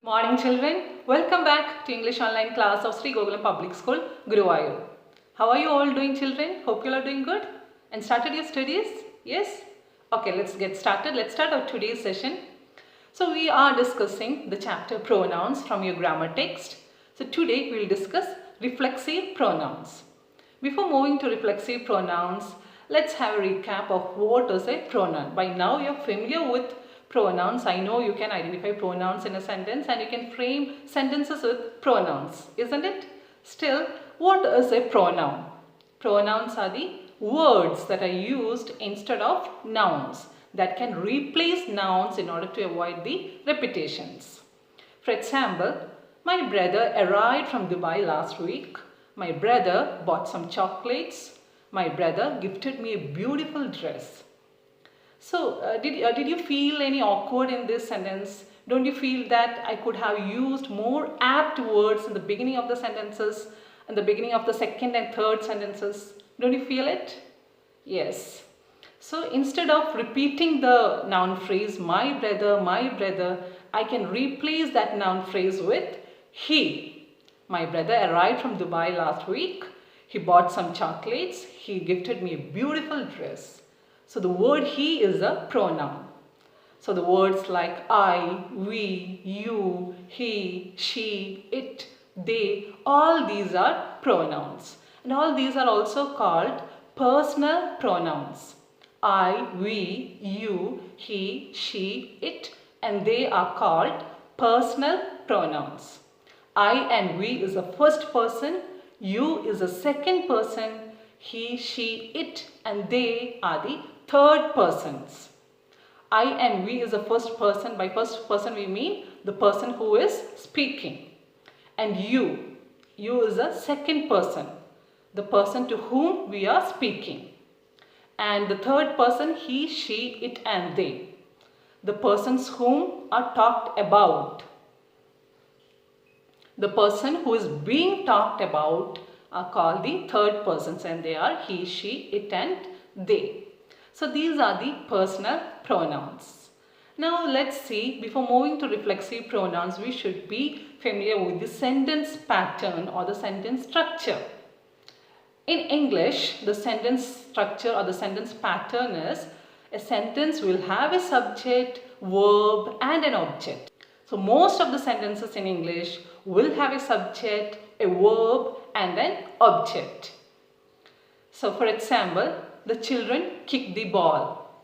Morning children, welcome back to English online class of Sri Gokulam Public School, Guruvayur. How are you all doing children? Hope you are doing good and started your studies? Yes? Okay, let's get started. Let's start our today's session. So we are discussing the chapter pronouns from your grammar text. So today we will discuss reflexive pronouns. Before moving to reflexive pronouns, let's have a recap of what is a pronoun. By now you are familiar with pronouns. I know you can identify pronouns in a sentence and you can frame sentences with pronouns, isn't it? Still, what is a pronoun? Pronouns are the words that are used instead of nouns that can replace nouns in order to avoid the repetitions. For example, my brother arrived from Dubai last week. My brother bought some chocolates. My brother gifted me a beautiful dress. So, did you feel any awkward in this sentence? Don't you feel that I could have used more apt words in the beginning of the sentences, in the beginning of the second and third sentences? Don't you feel it? Yes. So, instead of repeating the noun phrase, my brother, I can replace that noun phrase with he. My brother arrived from Dubai last week. He bought some chocolates. He gifted me a beautiful dress. So the word he is a pronoun. So the words like I, we, you, he, she, it, they, all these are pronouns. And all these are also called personal pronouns. I, we, you, he, she, it, and they are called personal pronouns. I and we is the first person, you is the second person, he, she, it, and they are the third persons. I and we is the first person. By first person we mean the person who is speaking. And you is a second person, the person to whom we are speaking. And the third person, he, she, it, and they, the persons whom are talked about. The person who is being talked about are called the third persons, and they are he, she, it, and they. So these are the personal pronouns. Now let's see, before moving to reflexive pronouns, we should be familiar with the sentence pattern or the sentence structure. In English, the sentence structure or the sentence pattern is a sentence will have a subject, verb, and an object. So most of the sentences in English will have a subject, a verb, and an object. So for example, the children kicked the ball.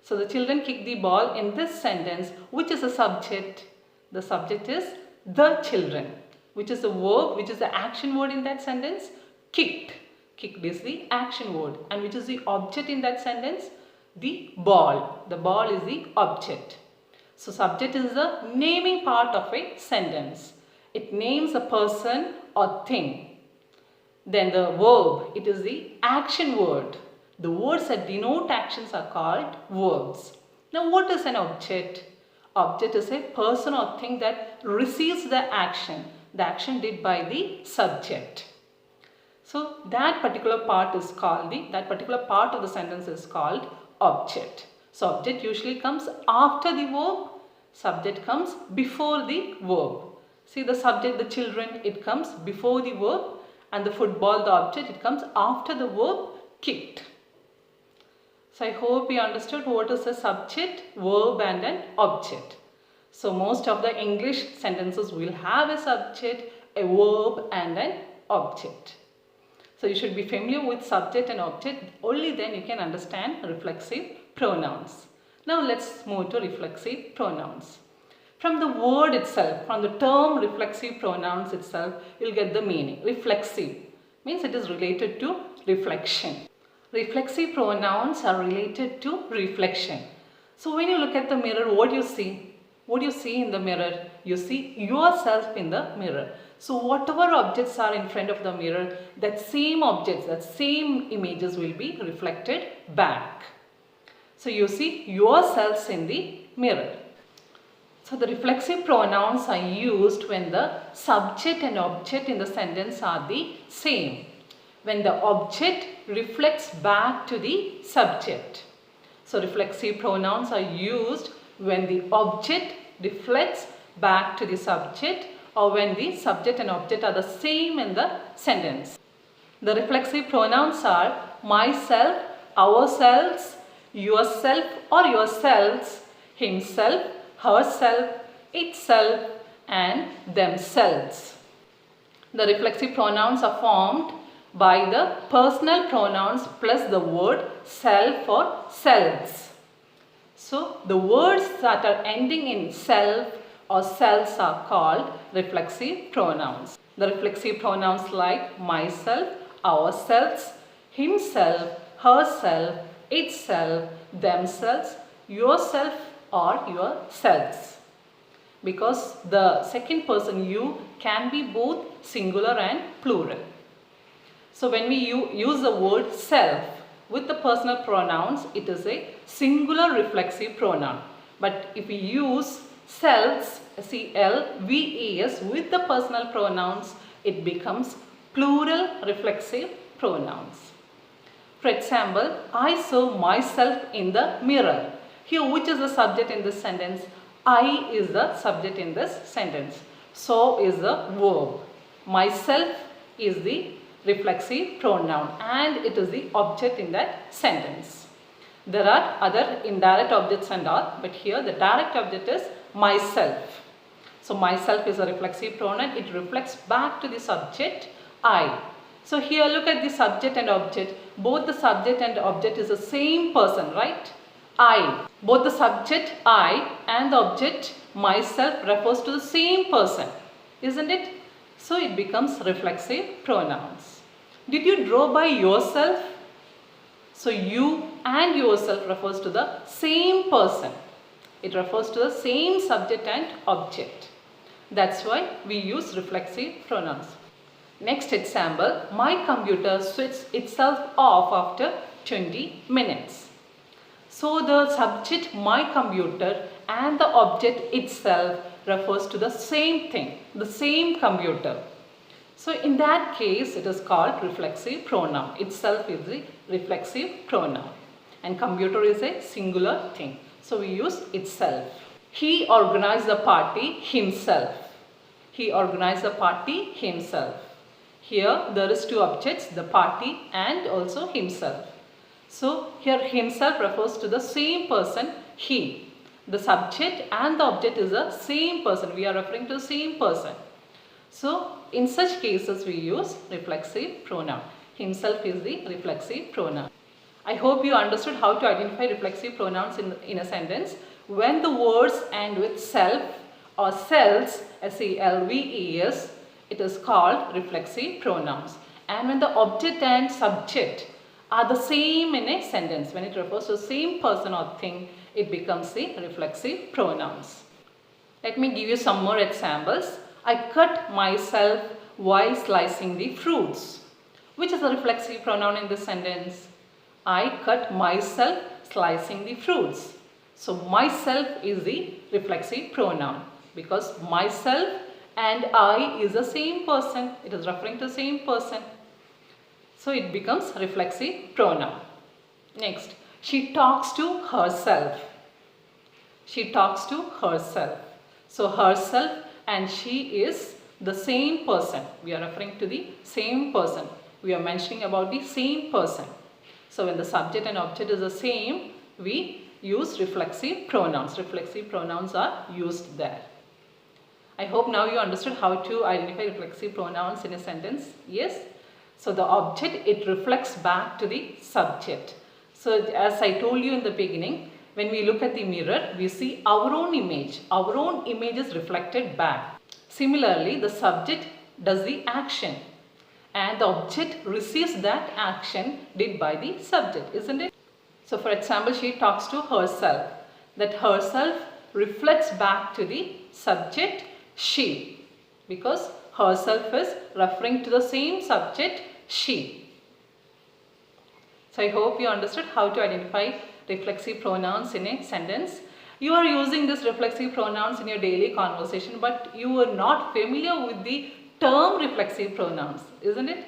So the children kicked the ball in this sentence. Which is the subject? The subject is the children. Which is the verb? Which is the action word in that sentence? Kicked. Kicked is the action word. And which is the object in that sentence? The ball. The ball is the object. So subject is the naming part of a sentence. It names a person or thing. Then the verb, it is the action word. The words that denote actions are called verbs. Now what is an object? Object is a person or thing that receives the action did by the subject. So that particular part is called that particular part of the sentence is called object. So object usually comes after the verb, subject comes before the verb. See the subject, the children, it comes before the verb, and the football, the object, it comes after the verb kicked. So I hope you understood what is a subject, verb, and an object. So most of the English sentences will have a subject, a verb, and an object. So you should be familiar with subject and object. Only then you can understand reflexive pronouns. Now let's move to reflexive pronouns. From the word itself, from the term reflexive pronouns itself, you'll get the meaning. Reflexive means it is related to reflection. Reflexive pronouns are related to reflection. So when you look at the mirror, what do you see? What do you see in the mirror? You see yourself in the mirror. So whatever objects are in front of the mirror, that same objects, that same images will be reflected back. So you see yourselves in the mirror. So the reflexive pronouns are used when the subject and object in the sentence are the same. When the object reflects back to the subject. So reflexive pronouns are used when the object reflects back to the subject or when the subject and object are the same in the sentence. The reflexive pronouns are myself, ourselves, yourself or yourselves, himself, herself, itself and themselves. The reflexive pronouns are formed by the personal pronouns plus the word self or selves. So the words that are ending in self or selves are called reflexive pronouns. The reflexive pronouns like myself, ourselves, himself, herself, itself, themselves, yourself or yourselves. Because the second person you can be both singular and plural. So when we use the word self with the personal pronouns, it is a singular reflexive pronoun. But if we use selves, selves, with the personal pronouns, it becomes plural reflexive pronouns. For example, I saw myself in the mirror. Here, which is the subject in this sentence? I is the subject in this sentence. So is the verb. Myself is the reflexive pronoun and it is the object in that sentence. There are other indirect objects and all, but here the direct object is myself. So myself is a reflexive pronoun. It reflects back to the subject I. So here look at the subject and object. Both the subject and object is the same person, right? I. Both the subject I and the object myself refers to the same person, isn't it? So it becomes reflexive pronouns. Did you draw by yourself? So you and yourself refers to the same person. It refers to the same subject and object. That's why we use reflexive pronouns. Next example, my computer switched itself off after 20 minutes. So the subject my computer and the object itself refers to the same thing, the same computer. So in that case it is called reflexive pronoun. Itself is the reflexive pronoun and computer is a singular thing. So we use itself. He organized the party himself. He organized the party himself. Here there is two objects, the party and also himself. So here himself refers to the same person, he. The subject and the object is the same person. We are referring to the same person. So in such cases we use reflexive pronoun. Himself is the reflexive pronoun. I hope you understood how to identify reflexive pronouns in a sentence. When the words end with self or selves, selves, it is called reflexive pronouns. And when the object and subject are the same in a sentence, when it refers to the same person or thing, it becomes the reflexive pronouns. Let me give you some more examples. I cut myself while slicing the fruits. Which is the reflexive pronoun in this sentence? I cut myself slicing the fruits. So myself is the reflexive pronoun because myself and I is the same person. It is referring to the same person. So it becomes reflexive pronoun. Next, she talks to herself. She talks to herself. So herself and she is the same person. We are referring to the same person. We are mentioning about the same person. So when the subject and object is the same, we use reflexive pronouns. Reflexive pronouns are used there. I hope now you understood how to identify reflexive pronouns in a sentence. Yes? So the object, it reflects back to the subject. So as I told you in the beginning, when we look at the mirror, we see our own image. Our own image is reflected back. Similarly, the subject does the action and the object receives that action did by the subject, isn't it? So for example, she talks to herself. That herself reflects back to the subject she, because herself is referring to the same subject she. So I hope you understood how to identify reflexive pronouns in a sentence. You are using this reflexive pronouns in your daily conversation, but you are not familiar with the term reflexive pronouns, isn't it?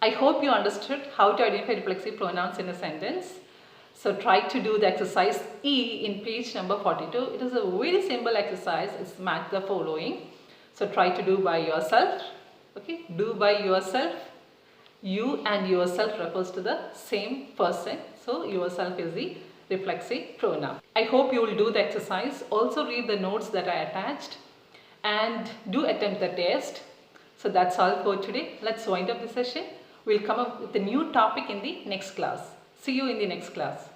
I hope you understood how to identify reflexive pronouns in a sentence. So try to do the exercise E in page number 42. It is a very simple exercise. It's match the following. So try to do by yourself. Okay, do by yourself. You and yourself refers to the same person. So yourself is the reflexive pronoun. I hope you will do the exercise. Also read the notes that I attached and do attempt the test. So that's all for today. Let's wind up the session. We'll come up with a new topic in the next class. See you in the next class.